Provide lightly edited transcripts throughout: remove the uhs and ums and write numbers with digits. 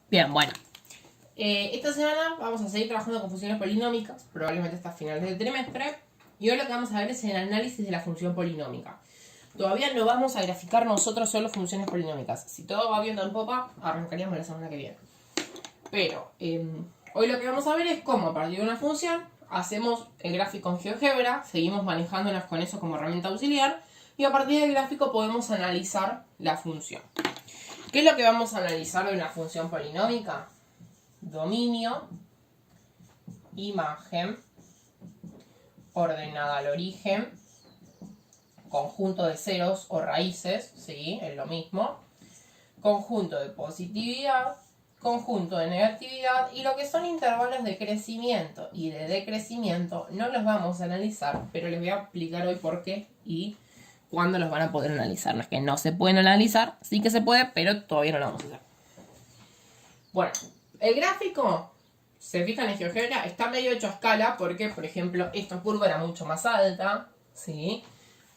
Bien, bueno. Esta semana vamos a seguir trabajando con funciones polinómicas, probablemente hasta finales del trimestre. Y hoy lo que vamos a ver es el análisis de la función polinómica. Todavía no vamos a graficar nosotros solo funciones polinómicas. Si todo va viento en popa, arrancaríamos la semana que viene. Pero hoy lo que vamos a ver es cómo a partir de una función hacemos el gráfico en GeoGebra, seguimos manejándonos con eso como herramienta auxiliar y a partir del gráfico podemos analizar la función. ¿Qué es lo que vamos a analizar de una función polinómica? Dominio, imagen, ordenada al origen, conjunto de ceros o raíces, ¿sí? Es lo mismo, conjunto de positividad, conjunto de negatividad y lo que son intervalos de crecimiento y de decrecimiento no los vamos a analizar, pero les voy a explicar hoy por qué y cuándo los van a poder analizar. No es que no se pueden analizar, sí que se puede, pero todavía no lo vamos a hacer. Bueno, el gráfico, se fijan en GeoGebra, está medio hecho a escala porque, por ejemplo, esta curva era mucho más alta, ¿sí?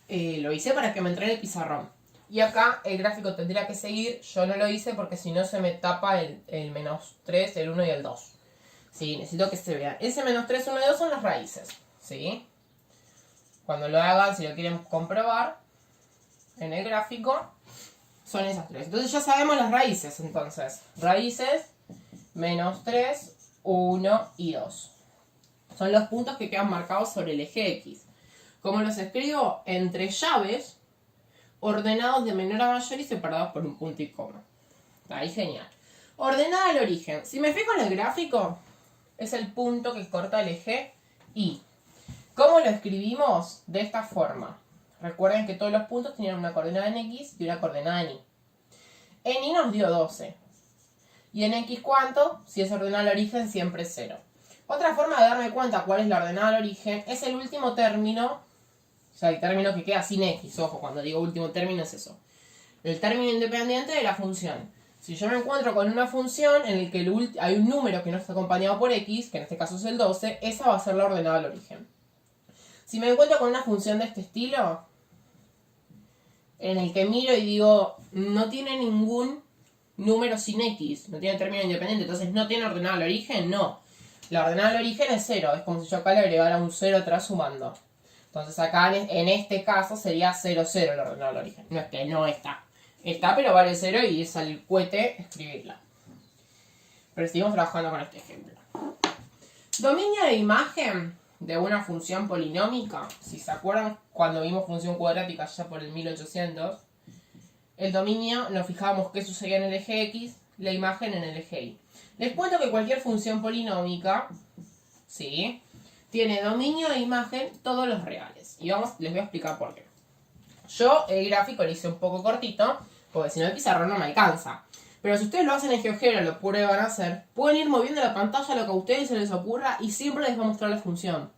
Lo hice para que me entrara el pizarrón. Y acá el gráfico tendría que seguir, yo no lo hice porque si no se me tapa el menos 3, el 1 y el 2. ¿Sí? Necesito que se vean. Ese menos 3, 1 y 2 son las raíces, ¿sí? Cuando lo hagan, si lo quieren comprobar, en el gráfico, son esas tres. Entonces ya sabemos las raíces, entonces. Raíces, menos 3, 1 y 2. Son los puntos que quedan marcados sobre el eje X. ¿Cómo los escribo? Entre llaves, ordenados de menor a mayor y separados por un punto y coma. Ahí genial. Ordenada al origen. Si me fijo en el gráfico, es el punto que corta el eje Y. ¿Cómo lo escribimos? De esta forma. Recuerden que todos los puntos tenían una coordenada en X y una coordenada en Y. En Y nos dio 12. ¿Y en X cuánto? Si es ordenada al origen, siempre es 0. Otra forma de darme cuenta cuál es la ordenada al origen es el último término. O sea, el término que queda sin X. Ojo, cuando digo último término es eso. El término independiente de la función. Si yo me encuentro con una función en la que hay un número que no está acompañado por X, que en este caso es el 12, esa va a ser la ordenada al origen. Si me encuentro con una función de este estilo, en el que miro y digo, no tiene ningún número sin X, no tiene término independiente, entonces no tiene ordenada al origen, no. La ordenada al origen es 0, es como si yo acá le agregara un 0 atrás sumando. Entonces acá en este caso sería 0, 0 la ordenada al origen. No es que no está. Está, pero vale 0 y es al cohete escribirla. Pero seguimos trabajando con este ejemplo. Dominio de imagen de una función polinómica. Si se acuerdan cuando vimos función cuadrática ya por el 1800, el dominio nos fijábamos qué sucedía en el eje X, la imagen en el eje Y. Les cuento que cualquier función polinómica, ¿sí?, tiene dominio de imagen todos los reales. Y les voy a explicar por qué. Yo el gráfico lo hice un poco cortito, porque si no el pizarrón no me alcanza. Pero si ustedes lo hacen en GeoGebra, lo prueban a hacer, pueden ir moviendo la pantalla lo que a ustedes se les ocurra y siempre les va a mostrar la función.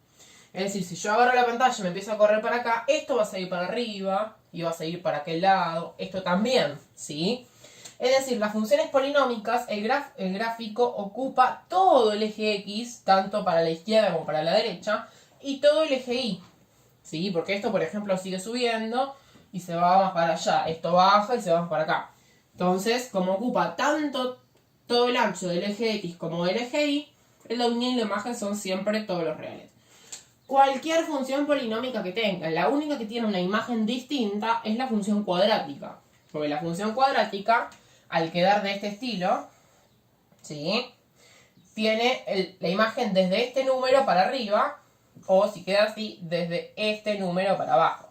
Es decir, si yo agarro la pantalla y me empiezo a correr para acá, esto va a seguir para arriba y va a seguir para aquel lado, esto también, ¿sí? Es decir, las funciones polinómicas, el gráfico ocupa todo el eje X, tanto para la izquierda como para la derecha, y todo el eje Y, ¿sí? Porque esto, por ejemplo, sigue subiendo y se va más para allá, esto baja y se va más para acá. Entonces, como ocupa tanto todo el ancho del eje X como del eje Y, el dominio y la imagen son siempre todos los reales. Cualquier función polinómica que tenga, la única que tiene una imagen distinta es la función cuadrática. Porque la función cuadrática, al quedar de este estilo, ¿sí?, tiene la imagen desde este número para arriba, o si queda así, desde este número para abajo.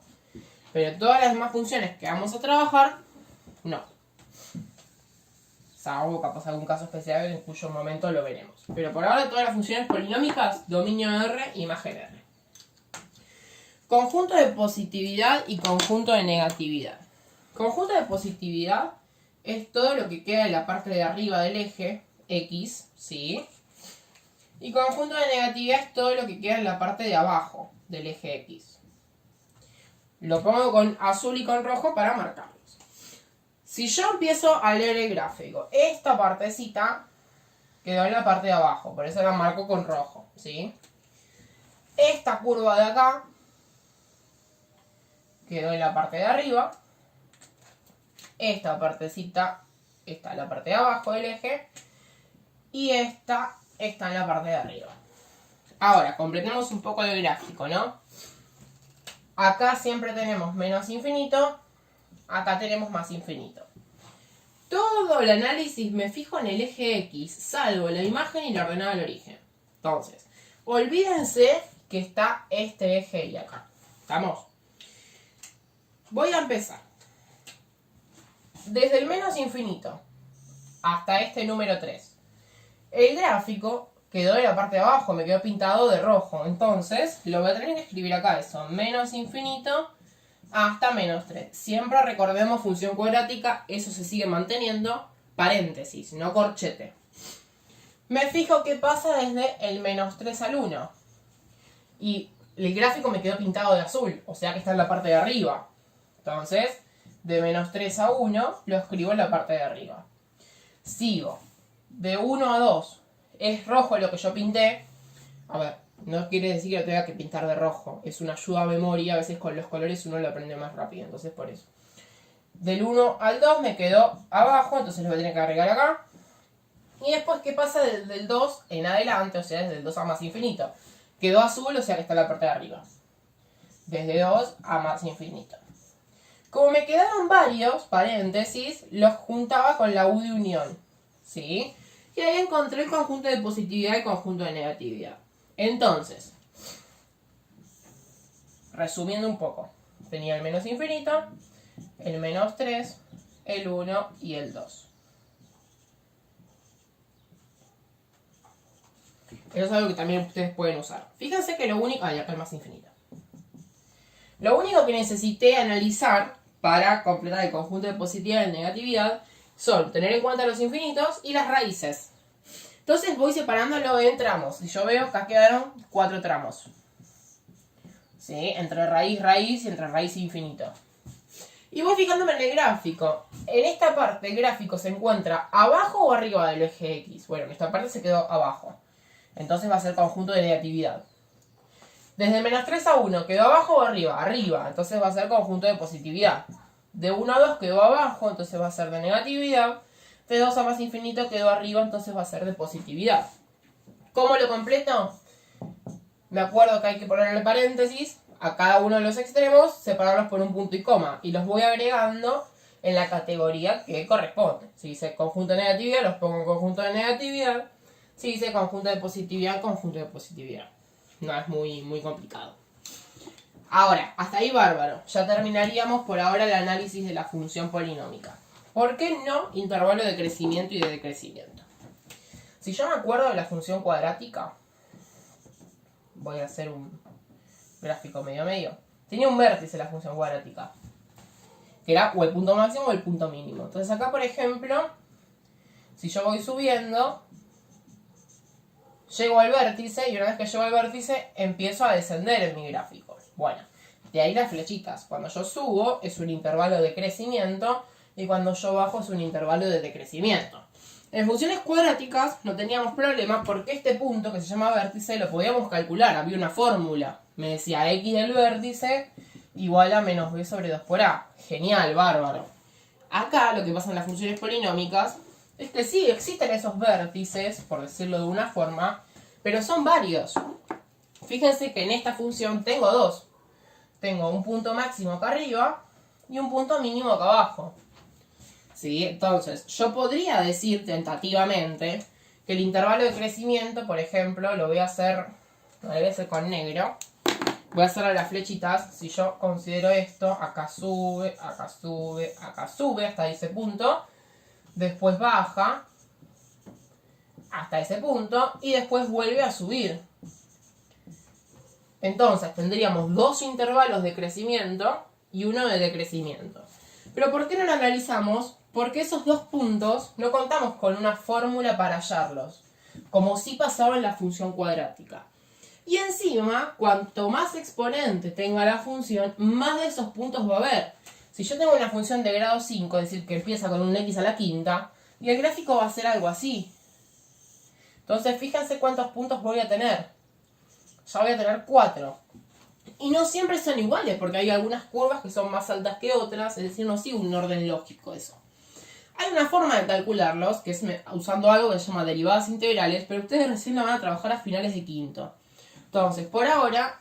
Pero todas las demás funciones que vamos a trabajar, no. Salvo capaz algún caso especial en cuyo momento lo veremos. Pero por ahora todas las funciones polinómicas, dominio R, imagen R. Conjunto de positividad y conjunto de negatividad. Conjunto de positividad es todo lo que queda en la parte de arriba del eje X, ¿sí? Y conjunto de negatividad es todo lo que queda en la parte de abajo del eje X. Lo pongo con azul y con rojo para marcarlos. Si yo empiezo a leer el gráfico, esta partecita quedó en la parte de abajo, por eso la marco con rojo, ¿sí? Esta curva de acá quedó en la parte de arriba. Esta partecita está en la parte de abajo del eje. y esta está en la parte de arriba. Ahora, completemos un poco el gráfico, ¿no? Acá siempre tenemos menos infinito, acá tenemos más infinito. Todo el análisis me fijo en el eje X, salvo la imagen y la ordenada al origen. Entonces, olvídense que está este eje Y acá. ¿Estamos? Voy a empezar. Desde el menos infinito hasta este número 3. El gráfico quedó en la parte de abajo, me quedó pintado de rojo. Entonces, lo voy a tener que escribir acá, eso. Menos infinito hasta menos 3. Siempre recordemos función cuadrática, eso se sigue manteniendo. Paréntesis, no corchete. Me fijo qué pasa desde el menos 3 al 1. Y el gráfico me quedó pintado de azul, o sea que está en la parte de arriba. Entonces, de menos 3 a 1 lo escribo en la parte de arriba. Sigo. De 1 a 2 es rojo lo que yo pinté. A ver, no quiere decir que lo tenga que pintar de rojo. Es una ayuda a memoria. A veces con los colores uno lo aprende más rápido. Entonces por eso. Del 1 al 2 me quedó abajo. Entonces lo voy a tener que agregar acá. Y después, ¿qué pasa desde el 2 en adelante? O sea, desde el 2 a más infinito. Quedó azul, o sea que está en la parte de arriba. Desde 2 a más infinito. Como me quedaron varios paréntesis, los juntaba con la U de unión. ¿Sí? Y ahí encontré el conjunto de positividad y el conjunto de negatividad. Entonces, resumiendo un poco, tenía el menos infinito, el menos 3, el 1 y el 2. Eso es algo que también ustedes pueden usar. Fíjense que lo único... Ah, ya acá el más infinito. Lo único que necesité analizar para completar el conjunto de positividad y negatividad son tener en cuenta los infinitos y las raíces. Entonces voy separándolo en tramos. Y yo veo que quedaron 4 tramos. ¿Sí? Entre raíz, raíz y entre raíz e infinito. Y voy fijándome en el gráfico. En esta parte el gráfico se encuentra abajo o arriba del eje X. Bueno, en esta parte se quedó abajo. Entonces va a ser conjunto de negatividad. Desde menos 3 a 1 quedó abajo o arriba. Arriba. Entonces va a ser conjunto de positividad. De 1 a 2 quedó abajo. Entonces va a ser de negatividad. De 2 a más infinito quedó arriba. Entonces va a ser de positividad. ¿Cómo lo completo? Me acuerdo que hay que ponerle paréntesis a cada uno de los extremos, separarlos por un punto y coma. Y los voy agregando en la categoría que corresponde. Si dice conjunto de negatividad, los pongo en conjunto de negatividad. Si dice conjunto de positividad, conjunto de positividad. No es muy complicado. Ahora, hasta ahí bárbaro. Ya terminaríamos por ahora el análisis de la función polinómica. ¿Por qué no intervalo de crecimiento y de decrecimiento? Si yo me acuerdo de la función cuadrática, voy a hacer un gráfico medio. Tenía un vértice la función cuadrática, que era o el punto máximo o el punto mínimo. Entonces acá, por ejemplo, si yo voy subiendo, llego al vértice y una vez que llego al vértice empiezo a descender en mi gráfico. Bueno, de ahí las flechitas. Cuando yo subo es un intervalo de crecimiento y cuando yo bajo es un intervalo de decrecimiento. En funciones cuadráticas no teníamos problema porque este punto que se llama vértice lo podíamos calcular. Había una fórmula. Me decía x del vértice igual a menos b sobre 2 por a. Genial, bárbaro. Acá lo que pasa en las funciones polinómicas es que sí, existen esos vértices, por decirlo de una forma, pero son varios. Fíjense que en esta función tengo dos. Tengo un punto máximo acá arriba y un punto mínimo acá abajo. ¿Sí? Entonces, yo podría decir tentativamente que el intervalo de crecimiento, por ejemplo, lo voy a hacer con negro. Voy a hacer a las flechitas. Si yo considero esto, acá sube, acá sube, acá sube hasta ese punto. Después baja hasta ese punto y después vuelve a subir. Entonces tendríamos dos intervalos de crecimiento y uno de decrecimiento. Pero ¿por qué no lo analizamos? Porque esos dos puntos no contamos con una fórmula para hallarlos, como sí pasaba en la función cuadrática. Y encima, cuanto más exponente tenga la función, más de esos puntos va a haber. Si yo tengo una función de grado 5, es decir, que empieza con un x a la quinta, y el gráfico va a ser algo así. Entonces, fíjense cuántos puntos voy a tener. Ya voy a tener 4. Y no siempre son iguales, porque hay algunas curvas que son más altas que otras, es decir, no sigue un orden lógico eso. Hay una forma de calcularlos, que es usando algo que se llama derivadas integrales, pero ustedes recién la van a trabajar a finales de quinto. Entonces, por ahora,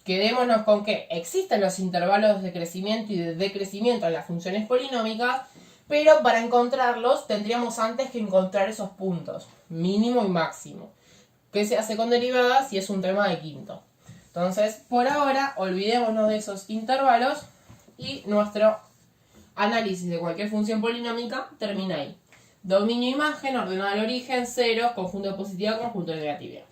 quedémonos con que existen los intervalos de crecimiento y de decrecimiento en las funciones polinómicas, pero para encontrarlos tendríamos antes que encontrar esos puntos, mínimo y máximo. ¿Qué se hace con derivadas? Si es un tema de quinto. Entonces, por ahora, olvidémonos de esos intervalos y nuestro análisis de cualquier función polinómica termina ahí. Dominio imagen, ordenado al origen, ceros, conjunto de positividad, conjunto de negatividad.